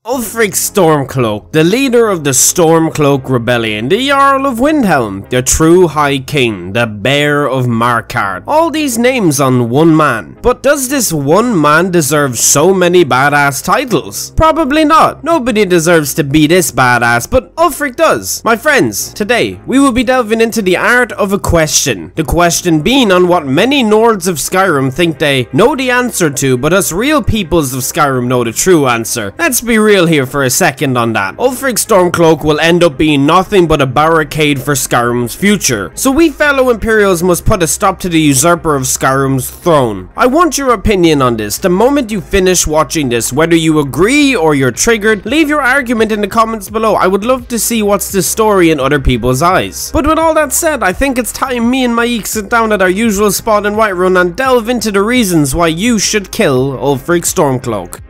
Ulfric Stormcloak, the leader of the Stormcloak Rebellion, the Jarl of Windhelm, the true High King, the Bear of Markarth. All these names on one man. But does this one man deserve so many badass titles? Probably not. Nobody deserves to be this badass, but Ulfric does. My friends, today we will be delving into the art of a question. The question being on what many Nords of Skyrim think they know the answer to, but us real peoples of Skyrim know the true answer. Let's be real here for a second on that. Ulfric Stormcloak will end up being nothing but a barricade for Skyrim's future. So we fellow Imperials must put a stop to the usurper of Skyrim's throne. I want your opinion on this. The moment you finish watching this, whether you agree or you're triggered, leave your argument in the comments below. I would love to see what's the story in other people's eyes. But with all that said, I think it's time me and Maik sit down at our usual spot in Whiterun and delve into the reasons why you should kill Ulfric Stormcloak.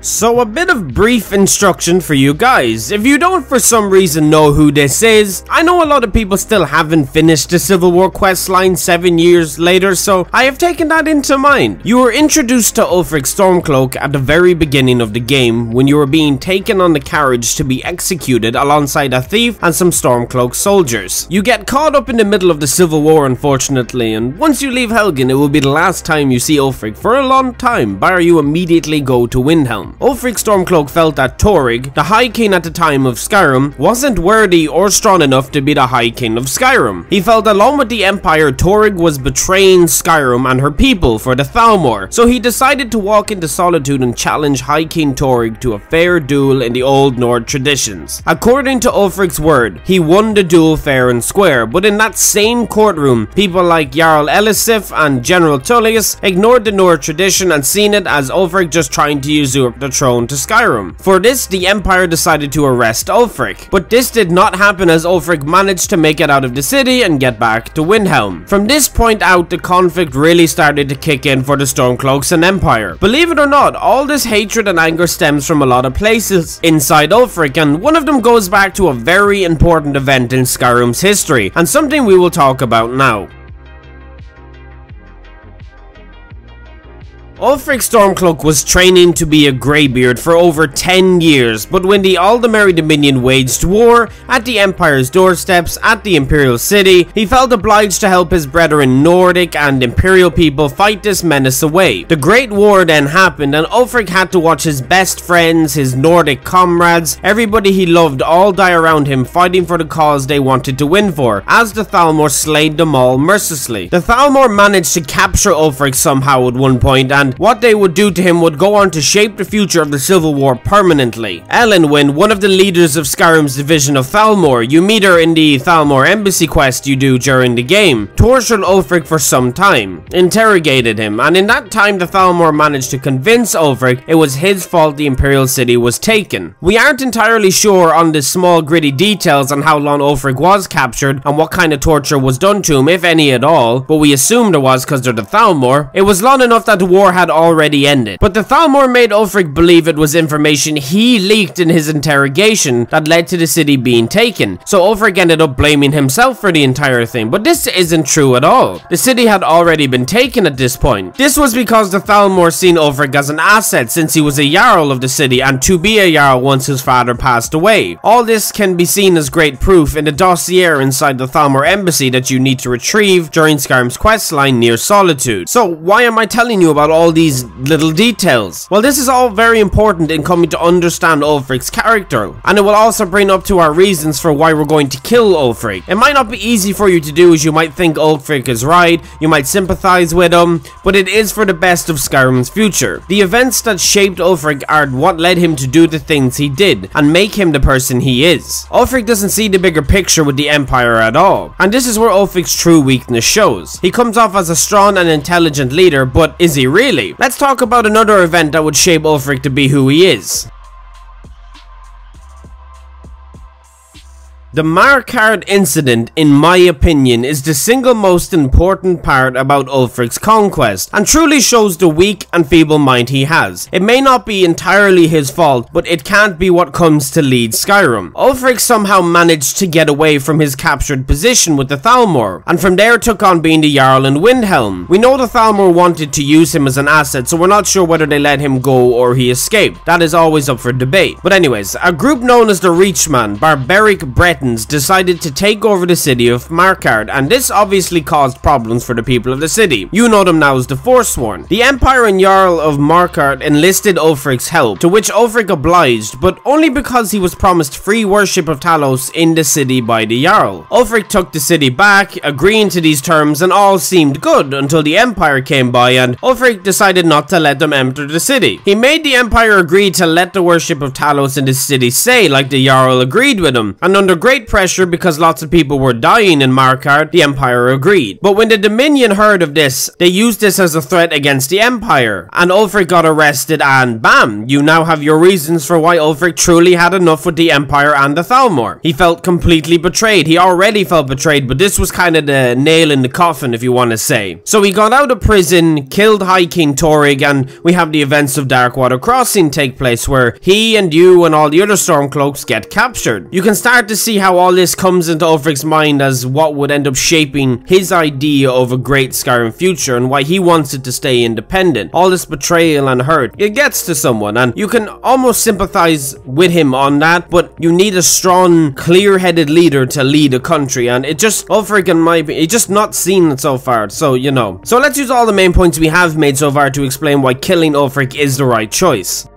So a bit of brief instruction for you guys. If you don't for some reason know who this is, I know a lot of people still haven't finished the Civil War questline 7 years later, so I have taken that into mind. You were introduced to Ulfric Stormcloak at the very beginning of the game when you were being taken on the carriage to be executed alongside a thief and some Stormcloak soldiers. You get caught up in the middle of the Civil War unfortunately, and once you leave Helgen it will be the last time you see Ulfric for a long time, bar you immediately go to Windhelm. Ulfric Stormcloak felt that Torygg, the High King at the time of Skyrim, wasn't worthy or strong enough to be the High King of Skyrim. He felt along with the Empire, Torygg was betraying Skyrim and her people for the Thalmor, so he decided to walk into solitude and challenge High King Torygg to a fair duel in the Old Nord traditions. According to Ulfric's word, he won the duel fair and square, but in that same courtroom, people like Jarl Elisif and General Tullius ignored the Nord tradition and seen it as Ulfric just trying to usurp the throne to Skyrim. For this, the Empire decided to arrest Ulfric, but this did not happen as Ulfric managed to make it out of the city and get back to Windhelm. From this point out, the conflict really started to kick in for the Stormcloaks and Empire. Believe it or not, all this hatred and anger stems from a lot of places inside Ulfric, and one of them goes back to a very important event in Skyrim's history, and something we will talk about now. Ulfric Stormcloak was training to be a Greybeard for over 10 years, but when the Aldemary Dominion waged war at the Empire's doorsteps at the Imperial City, he felt obliged to help his brethren Nordic and Imperial people fight this menace away. The Great War then happened and Ulfric had to watch his best friends, his Nordic comrades, everybody he loved all die around him fighting for the cause they wanted to win for, as the Thalmor slayed them all mercilessly. The Thalmor managed to capture Ulfric somehow at one point, and what they would do to him would go on to shape the future of the Civil War permanently. Elenwen, one of the leaders of Skyrim's division of Thalmor, you meet her in the Thalmor embassy quest you do during the game, tortured Ulfric for some time, interrogated him, and in that time the Thalmor managed to convince Ulfric it was his fault the Imperial City was taken. We aren't entirely sure on the small gritty details on how long Ulfric was captured and what kind of torture was done to him, if any at all, but we assume there was because they're the Thalmor. It was long enough that the war had already ended. But the Thalmor made Ulfric believe it was information he leaked in his interrogation that led to the city being taken, so Ulfric ended up blaming himself for the entire thing, but this isn't true at all. The city had already been taken at this point. This was because the Thalmor seen Ulfric as an asset since he was a Jarl of the city and to be a Jarl once his father passed away. All this can be seen as great proof in the dossier inside the Thalmor embassy that you need to retrieve during Skyrim's questline near Solitude. So why am I telling you about all these little details? Well, this is all very important in coming to understand Ulfric's character, and it will also bring up to our reasons for why we're going to kill Ulfric. It might not be easy for you to do, as you might think Ulfric is right, you might sympathize with him, but it is for the best of Skyrim's future. The events that shaped Ulfric are what led him to do the things he did, and make him the person he is. Ulfric doesn't see the bigger picture with the Empire at all, and this is where Ulfric's true weakness shows. He comes off as a strong and intelligent leader, but is he really? Let's talk about another event that would shape Ulfric to be who he is. The Markarth incident, in my opinion, is the single most important part about Ulfric's conquest, and truly shows the weak and feeble mind he has. It may not be entirely his fault, but it can't be what comes to lead Skyrim. Ulfric somehow managed to get away from his captured position with the Thalmor, and from there took on being the Jarl in Windhelm. We know the Thalmor wanted to use him as an asset, so we're not sure whether they let him go or he escaped. That is always up for debate. But anyways, a group known as the Reachman, barbaric Bretons, decided to take over the city of Markarth, and this obviously caused problems for the people of the city. You know them now as the Forsworn. The Empire and Jarl of Markarth enlisted Ulfric's help, to which Ulfric obliged, but only because he was promised free worship of Talos in the city by the Jarl. Ulfric took the city back, agreeing to these terms, and all seemed good until the Empire came by and Ulfric decided not to let them enter the city. He made the Empire agree to let the worship of Talos in the city stay, like the Jarl agreed with him, and under great pressure because lots of people were dying in Markarth, the Empire agreed. But when the Dominion heard of this, they used this as a threat against the Empire, and Ulfric got arrested, and bam, you now have your reasons for why Ulfric truly had enough with the Empire and the Thalmor. He felt completely betrayed. He already felt betrayed, but this was kind of the nail in the coffin, if you want to say. So he got out of prison, killed High King Torrig, and we have the events of Darkwater Crossing take place, where he and you and all the other Stormcloaks get captured. You can start to see how all this comes into Ulfric's mind as what would end up shaping his idea of a great Skyrim future and why he wants it to stay independent. All this betrayal and hurt, it gets to someone, and you can almost sympathize with him on that, but you need a strong, clear-headed leader to lead a country, and it just, Ulfric in my opinion, it's just not seen it so far, so you know. So let's use all the main points we have made so far to explain why killing Ulfric is the right choice.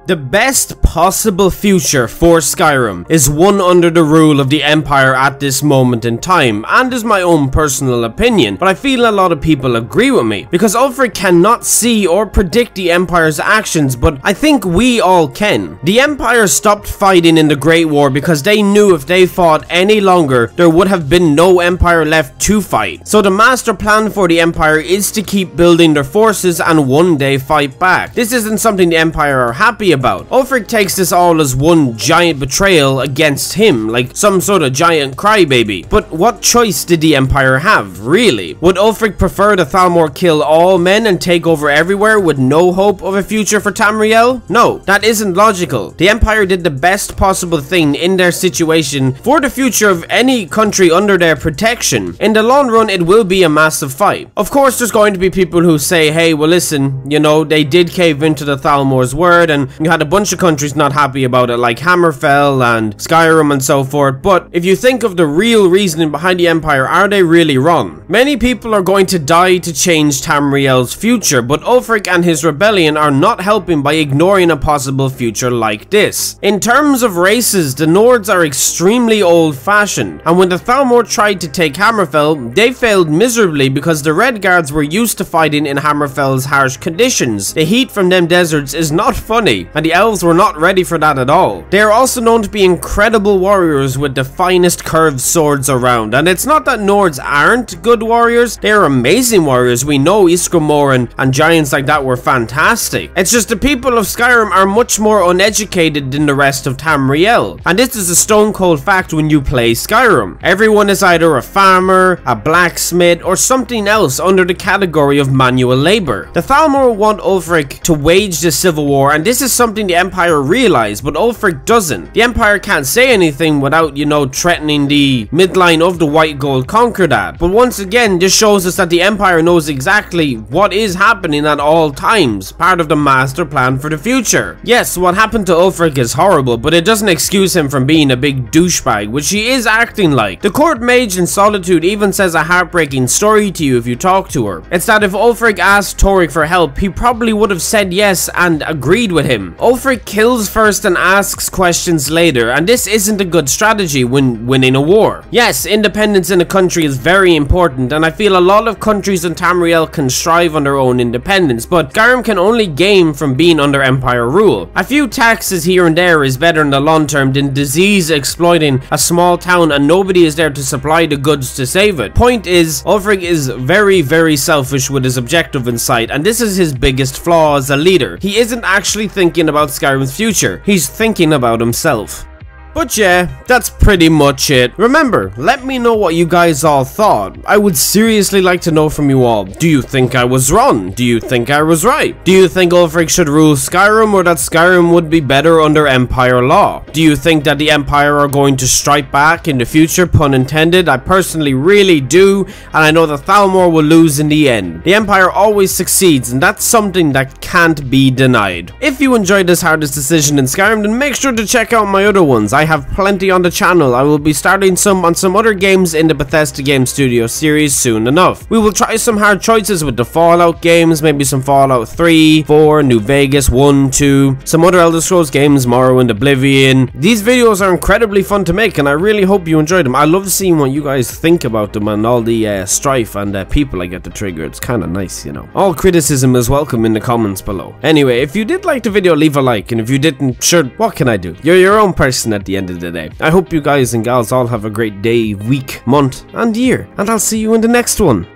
The best possible future for Skyrim is one under the rule of the Empire at this moment in time, and is my own personal opinion, but I feel a lot of people agree with me, because Ulfric cannot see or predict the Empire's actions, but I think we all can. The Empire stopped fighting in the Great War because they knew if they fought any longer, there would have been no Empire left to fight. So the master plan for the Empire is to keep building their forces and one day fight back. This isn't something the Empire are happy about. Ulfric takes this all as one giant betrayal against him, like some sort of giant crybaby. But what choice did the Empire have, really? Would Ulfric prefer the Thalmor kill all men and take over everywhere with no hope of a future for Tamriel? No, that isn't logical. The Empire did the best possible thing in their situation for the future of any country under their protection. In the long run, it will be a massive fight. Of course, there's going to be people who say, hey, well listen, you know, they did cave into the Thalmor's word, and you had a bunch of countries not happy about it, like Hammerfell and Skyrim and so forth, but if you think of the real reasoning behind the Empire, are they really wrong? Many people are going to die to change Tamriel's future, but Ulfric and his rebellion are not helping by ignoring a possible future like this. In terms of races, the Nords are extremely old-fashioned, and when the Thalmor tried to take Hammerfell, they failed miserably because the Redguards were used to fighting in Hammerfell's harsh conditions. The heat from them deserts is not funny, and the elves were not ready for that at all. They are also known to be incredible warriors with the finest curved swords around, and it's not that Nords aren't good warriors, they are amazing warriors. We know Ysgramor and giants like that were fantastic. It's just the people of Skyrim are much more uneducated than the rest of Tamriel, and this is a stone cold fact when you play Skyrim. Everyone is either a farmer, a blacksmith, or something else under the category of manual labor. The Thalmor want Ulfric to wage the civil war, and this is something the Empire realized, but Ulfric doesn't. The Empire can't say anything without, you know, threatening the midline of the White Gold conquer that. But once again, this shows us that the Empire knows exactly what is happening at all times, part of the master plan for the future. Yes, what happened to Ulfric is horrible, but it doesn't excuse him from being a big douchebag, which he is acting like. The court mage in Solitude even says a heartbreaking story to you if you talk to her. It's that if Ulfric asked Torrig for help, he probably would have said yes and agreed with him. Ulfric kills first and asks questions later, and this isn't a good strategy when winning a war. Yes, independence in a country is very important, and I feel a lot of countries in Tamriel can strive on their own independence, but Skyrim can only gain from being under Empire rule. A few taxes here and there is better in the long term than disease exploiting a small town and nobody is there to supply the goods to save it. Point is, Ulfric is very selfish with his objective in sight, and this is his biggest flaw as a leader. He isn't actually thinking thinking about Skyrim's future. He's thinking about himself. But yeah, that's pretty much it. Remember, let me know what you guys all thought. I would seriously like to know from you all. Do you think I was wrong? Do you think I was right? Do you think Ulfric should rule Skyrim, or that Skyrim would be better under Empire law? Do you think that the Empire are going to strike back in the future, pun intended? I personally really do, and I know that Thalmor will lose in the end. The Empire always succeeds, and that's something that can't be denied. If you enjoyed this hardest decision in Skyrim, then make sure to check out my other ones. I have plenty on the channel. I will be starting some on some other games in the Bethesda Game Studio series soon enough. We will try some hard choices with the Fallout games, maybe some Fallout 3, 4, New Vegas, 1, 2, some other Elder Scrolls games, Morrowind, Oblivion. These videos are incredibly fun to make, and I really hope you enjoyed them. I love seeing what you guys think about them and all the strife and people I get to trigger. It's kind of nice, you know. All criticism is welcome in the comments below. Anyway, if you did like the video, leave a like, and if you didn't, sure, what can I do? You're your own person at the end of the day. I hope you guys and gals all have a great day, week, month, and year, and I'll see you in the next one.